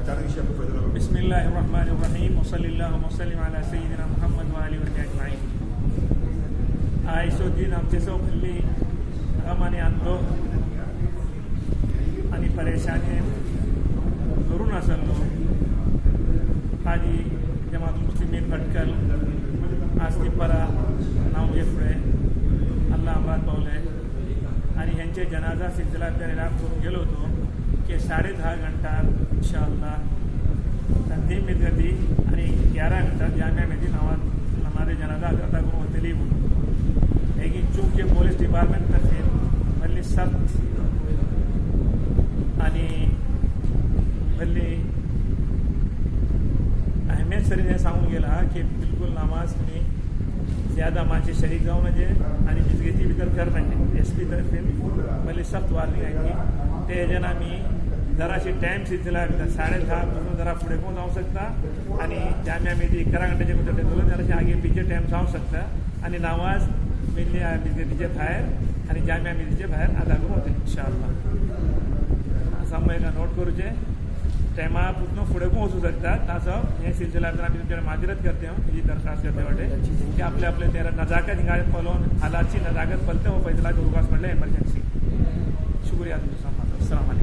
चार विषय आपको फैसला होगा। बिस्मिल्लाहिर्रहमानिर्रहीम वसल्लल्लाहु वसल्लम अला सय्यिदिना मुहम्मद व आलिहि व अजमाईन। आयशो दिन आमचे सौ हल्ली गम आणि अंदो आणि परेशानी करून असलो हाजी जमात मुस्लिमीन भटकल आज ती परा नाव घेफळे अल्लाह अमरात पावले आणि ह्यांचे जनाजा सिलसिला आपल्याला करून गेलो होतो की 10.5 घंटा इंशाअल्लाह तंजीम मिलती आणि 11 घंटा जामिया में हमारे जनाजा अदा करूँ होते लेकिन चूँकि पुलिस डिपार्टमेंट तर्फे भले सख्त आणि भले अहमियत सरीने सांगून गेला की बिलकुल नमाज तुम्ही ज़्यादा माचे शरीक जाऊ म्हणजे आणि मिजगीती भितर कर म्हणजे SP तर्फे भले सख्त वार्निंग आहे की ते जण आम्ही जराशी टाइम सिलसिला भितर 10:30 पासून जरा पुढे पण जाऊ शकता आणि जामिया मध्ये 11 घंट्याचे कुठे ठेवलं जराशी आगे पीछे टाइम जाऊ शकता आणि नमाज मिलने मिजगीतीचे बाहेर आणि जामिया मिलचे बाहेर अदा करून होते इंशाअल्लाह असं आम्हाला नोट करूचे टाइमा पूर्ण पुढे पण वचू शकतात असं हे सिलसिला आम्ही तुमच्याकडे माजरत करते ही दरखास्त करते वाटे की आपले आपले तेरा नजाकत हिंगा पलवून हालाची नजाकत पलते हो फैसला करू वास पडले इमर्जन्सी शुक्रिया तुमचा अस्सलाम वालेकुम।